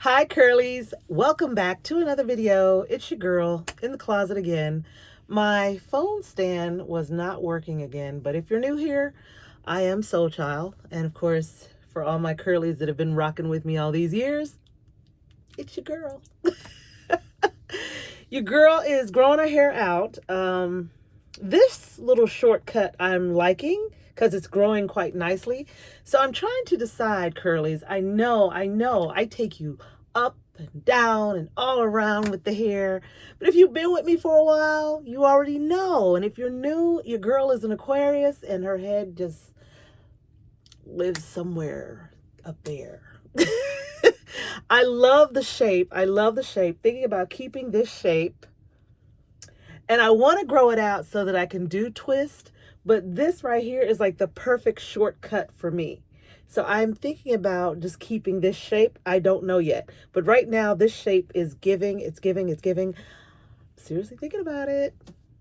Hi curlies, welcome back to another video. It's your girl in the closet again. My phone stand was not working again, but if you're new here, I am Soul Child, and of course for all my curlies that have been rocking with me all these years, it's your girl. Your girl is growing her hair out. This little shortcut I'm liking because it's growing quite nicely. So I'm trying to decide, curlies. I know, I take you up and down and all around with the hair. But if you've been with me for a while, you already know. And if you're new, your girl is an Aquarius and her head just lives somewhere up there. I love the shape. I love the shape. Thinking about keeping this shape. And I want to grow it out so that I can do twist. But this right here is like the perfect shortcut for me. So I'm thinking about just keeping this shape. I don't know yet. But right now, this shape is giving. It's giving. It's giving. Seriously thinking about it.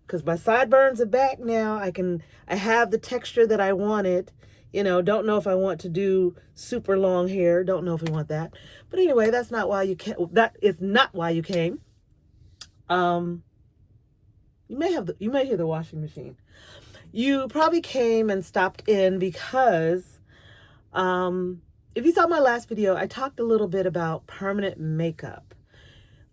Because my sideburns are back now. I have the texture that I wanted. You know, don't know if I want to do super long hair. Don't know if we want that. But anyway, that's not why you came. That is not why you came. You may hear the washing machine. You probably came and stopped in because if you saw my last video, I talked a little bit about permanent makeup.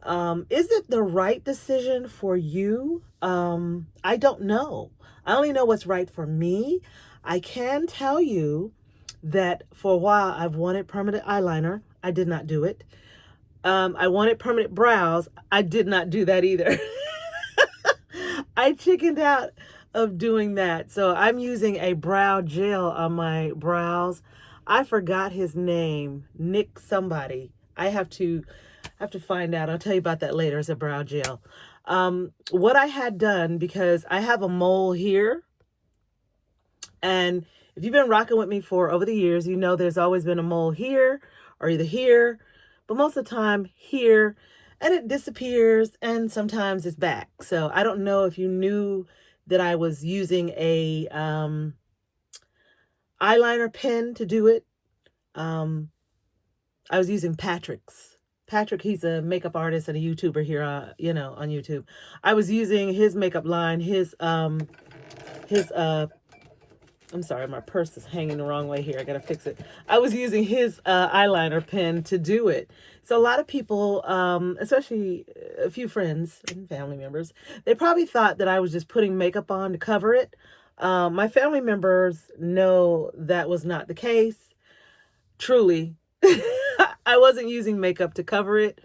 Is it the right decision for you? I don't know. I only know what's right for me. I can tell you that for a while I've wanted permanent eyeliner. I did not do it. I wanted permanent brows. I did not do that either. I chickened out of doing that. So I'm using a brow gel on my brows. I forgot his name. Nick somebody. I have to find out. I'll tell you about that later. It's a brow gel. What I had done, because I have a mole here, and if you've been rocking with me for over the years, you know there's always been a mole here or either here, but most of the time here, and it disappears and sometimes it's back. So I don't know if you knew that I was using a eyeliner pen to do it. I was using Patrick's. Patrick, he's a makeup artist and a YouTuber here, on YouTube. I was using his makeup line, I'm sorry, my purse is hanging the wrong way here. I gotta fix it. I was using his eyeliner pen to do it. So a lot of people, especially a few friends and family members, they probably thought that I was just putting makeup on to cover it. My family members know that was not the case. Truly, I wasn't using makeup to cover it.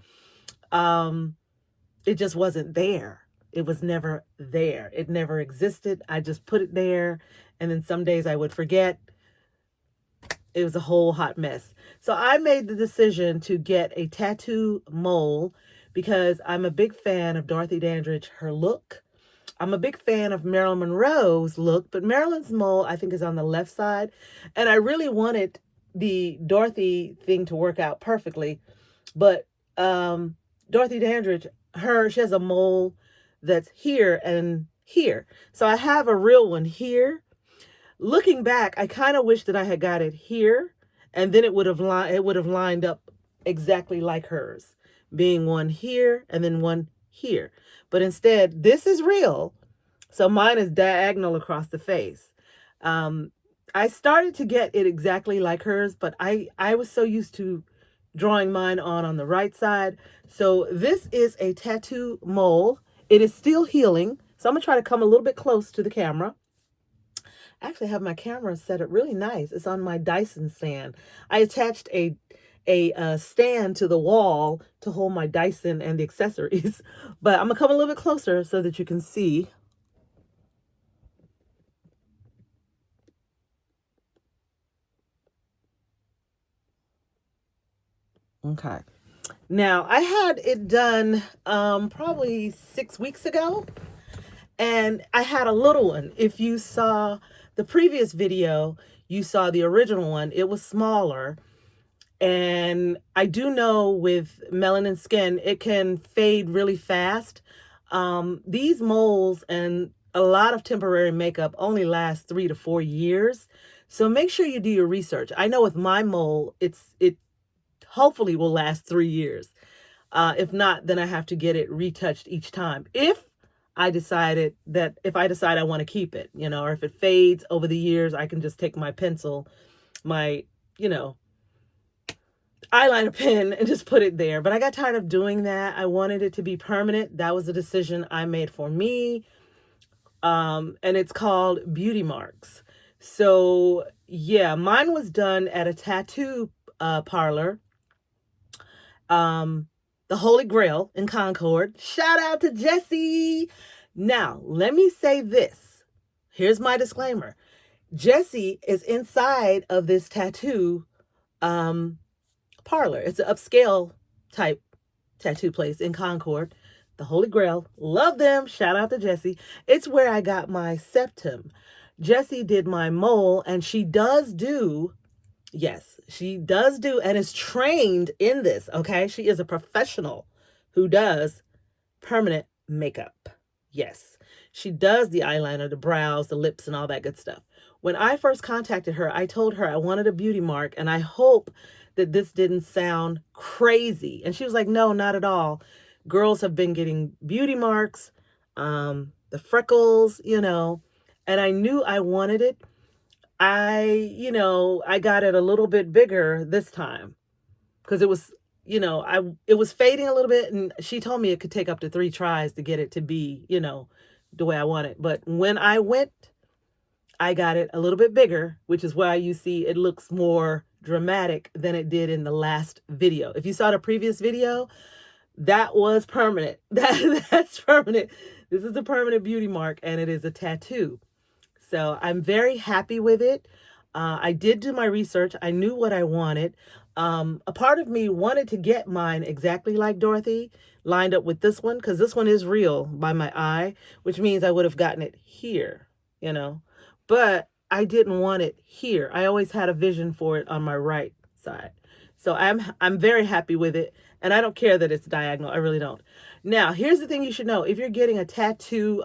It just wasn't there. It was never there. It never existed. I just put it there. And then some days I would forget. It was a whole hot mess. So I made the decision to get a tattoo mole because I'm a big fan of Dorothy Dandridge, her look. I'm a big fan of Marilyn Monroe's look, but Marilyn's mole, I think, is on the left side. And I really wanted the Dorothy thing to work out perfectly. But Dorothy Dandridge, she has a mole that's here and here. So I have a real one here. Looking back, I kind of wish that I had got it here, and then it would have lined up exactly like hers, being one here and then one here. But instead, this is real, so mine is diagonal across the face. I started to get it exactly like hers, but I was so used to drawing mine on the right side. So this is a tattoo mole. It is still healing. So I'm gonna try to come a little bit close to the camera. I actually have my camera set up really nice. It's on my Dyson stand. I attached a stand to the wall to hold my Dyson and the accessories. But I'm gonna come a little bit closer so that you can see. Okay. Now, I had it done probably 6 weeks ago, and I had a little one. If you saw the previous video, you saw the original one. It was smaller, and I do know with melanin skin, it can fade really fast. These moles and a lot of temporary makeup only last 3 to 4 years. So make sure you do your research. I know with my mole, it hopefully will last 3 years. If not, then I have to get it retouched each time. If I decide I want to keep it, or if it fades over the years, I can just take my pencil, my, eyeliner pen and just put it there. But I got tired of doing that. I wanted it to be permanent. That was a decision I made for me. And it's called Beauty Marks. So yeah, mine was done at a tattoo parlor. The Holy Grail in Concord. Shout out to Jessie. Now, let me say this. Here's my disclaimer. Jessie is inside of this tattoo parlor. It's an upscale type tattoo place in Concord. The Holy Grail. Love them. Shout out to Jessie. It's where I got my septum. Jessie did my mole, and she does do, yes, she does do and is trained in this, okay? She is a professional who does permanent makeup. Yes, she does the eyeliner, the brows, the lips, and all that good stuff. When I first contacted her, I told her I wanted a beauty mark, and I hope that this didn't sound crazy. And she was like, no, not at all. Girls have been getting beauty marks, the freckles, and I knew I wanted it. I got it a little bit bigger this time because it was, it was fading a little bit, and she told me it could take up to 3 tries to get it to be, the way I want it. But when I went, I got it a little bit bigger, which is why you see it looks more dramatic than it did in the last video. If you saw the previous video, that was permanent. That's permanent. This is a permanent beauty mark, and it is a tattoo. So I'm very happy with it. I did do my research. I knew what I wanted. A part of me wanted to get mine exactly like Dorothy, lined up with this one, because this one is real by my eye, which means I would have gotten it here, but I didn't want it here. I always had a vision for it on my right side. So I'm very happy with it, and I don't care that it's diagonal. I really don't. Now, here's the thing you should know. If you're getting a tattoo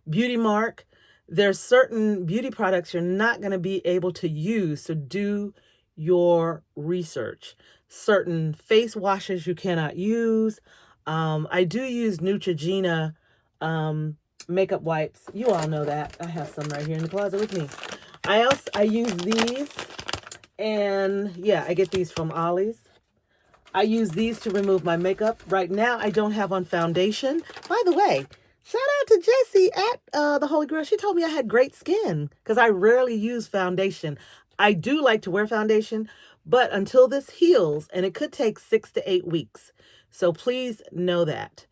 beauty mark, there's certain beauty products you're not going to be able to use, so do your research. Certain face washes you cannot use. I do use Neutrogena makeup wipes. You all know that. I have some right here in the closet with me. I use these, and yeah, I get these from Ollie's. I use these to remove my makeup. Right now, I don't have on foundation. By the way, shout out to Jessie at the Holy Grail. She told me I had great skin because I rarely use foundation. I do like to wear foundation, but until this heals, and it could take 6 to 8 weeks. So please know that.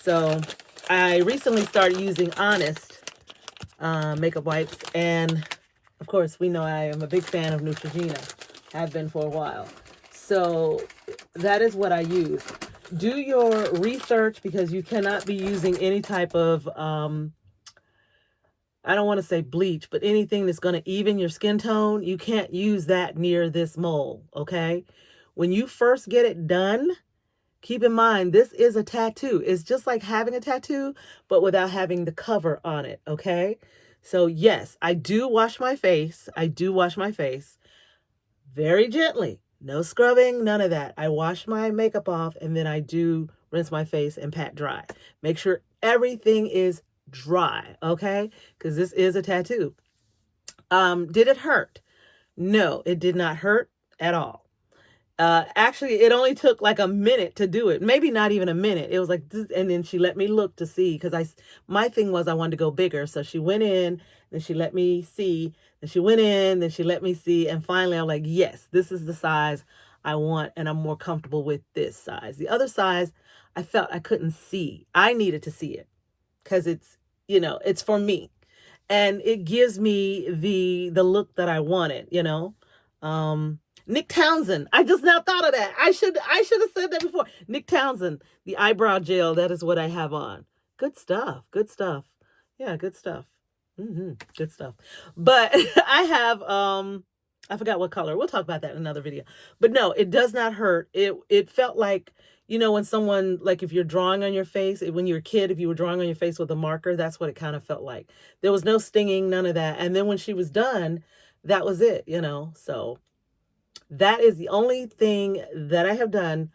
So I recently started using Honest makeup wipes, and of course, we know I am a big fan of Neutrogena. Have been for a while. So that is what I use. Do your research, because you cannot be using any type of, I don't want to say bleach, but anything that's going to even your skin tone. You can't use that near this mole, okay? When you first get it done, keep in mind, this is a tattoo. It's just like having a tattoo, but without having the cover on it, okay? So yes, I do wash my face. I do wash my face very gently. No scrubbing, none of that. I wash my makeup off, and then I do rinse my face and pat dry. Make sure everything is dry, okay? Because this is a tattoo. Did it hurt? No, it did not hurt at all. Actually, it only took like a minute to do it. Maybe not even a minute. It was like, and then she let me look to see, because my thing was I wanted to go bigger. So she went in, then she let me see, then she went in, then she let me see. And finally, I'm like, yes, this is the size I want, and I'm more comfortable with this size. The other size, I felt I couldn't see. I needed to see it because it's, it's for me. And it gives me the look that I wanted, Nick Townsend. I just now thought of that. I should have said that before. Nick Townsend, the eyebrow gel. That is what I have on. Good stuff. Good stuff. Yeah, good stuff. Good stuff. But I have, I forgot what color. We'll talk about that in another video. But no, it does not hurt. It felt like, when someone, like if you're drawing on your face, when you were a kid, if you were drawing on your face with a marker, that's what it kind of felt like. There was no stinging, none of that. And then when she was done, that was it, So That is the only thing that I have done.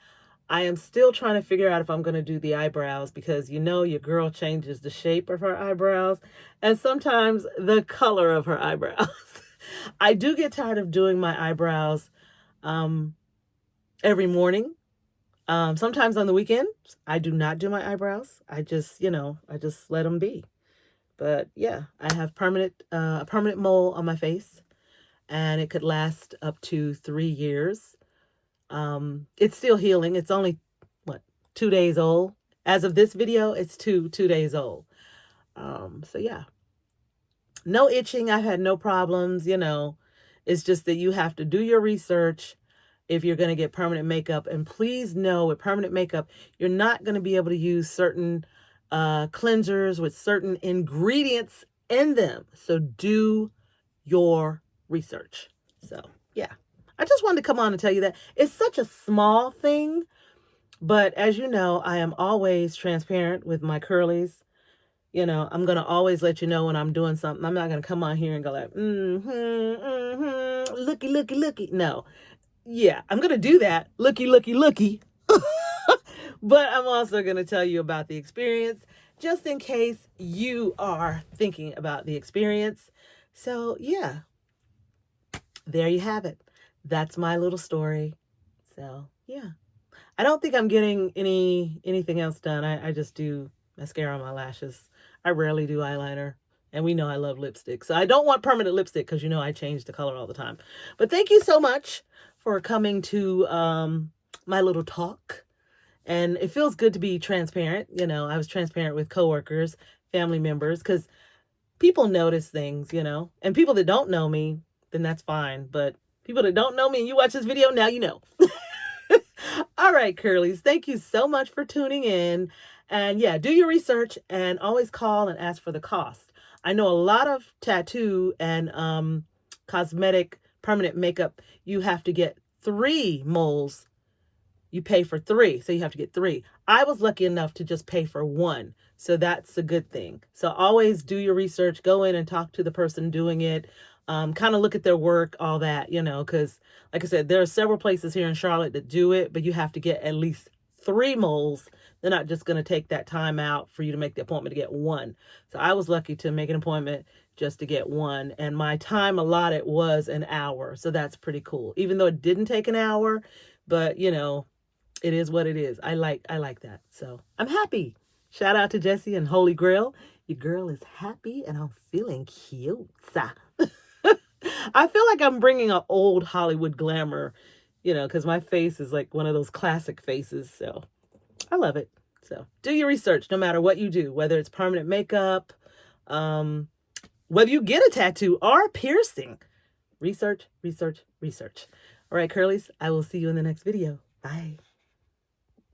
I am still trying to figure out if I'm going to do the eyebrows because you know your girl changes the shape of her eyebrows and sometimes the color of her eyebrows. I do get tired of doing my eyebrows um, every morning. Sometimes on the weekends, I do not do my eyebrows. I just, I just let them be. But yeah, I have a permanent mole on my face, and it could last up to 3 years. It's still healing. It's only what 2 days old. As of this video, it's two days old. So yeah, no itching. I've had no problems. It's just that you have to do your research if you're going to get permanent makeup. And please know with permanent makeup, you're not going to be able to use certain cleansers with certain ingredients in them. So do your research. So yeah, I just wanted to come on and tell you that it's such a small thing. But as you know, I am always transparent with my curlies. I'm going to always let you know when I'm doing something. I'm not going to come on here and go like, looky, looky, looky. No. Yeah, I'm going to do that. Looky, looky, looky. But I'm also going to tell you about the experience just in case you are thinking about the experience. So yeah, there you have it. That's my little story. So yeah. I don't think I'm getting anything else done. I just do mascara on my lashes. I rarely do eyeliner. And we know I love lipstick. So I don't want permanent lipstick because I change the color all the time. But thank you so much for coming to my little talk. And it feels good to be transparent. I was transparent with coworkers, family members, because people notice things, and people that don't know me, then that's fine. But people that don't know me and you watch this video, now you know. All right, curlies, thank you so much for tuning in. And yeah, do your research and always call and ask for the cost. I know a lot of tattoo and cosmetic permanent makeup, you have to get 3 moles. You pay for 3, so you have to get 3. I was lucky enough to just pay for 1, so that's a good thing. So always do your research, go in and talk to the person doing it, kind of look at their work, all that, because like I said, there are several places here in Charlotte that do it, but you have to get at least 3 moles. They're not just going to take that time out for you to make the appointment to get 1. So I was lucky to make an appointment just to get 1, and my time allotted was an hour, so that's pretty cool. Even though it didn't take an hour, but it is what it is. I like that. So I'm happy. Shout out to Jessie and Holy Grail. Your girl is happy and I'm feeling cute. I feel like I'm bringing an old Hollywood glamour, because my face is like one of those classic faces. So I love it. So do your research no matter what you do, whether it's permanent makeup, whether you get a tattoo or a piercing. Research, research, research. All right, curlies, I will see you in the next video. Bye.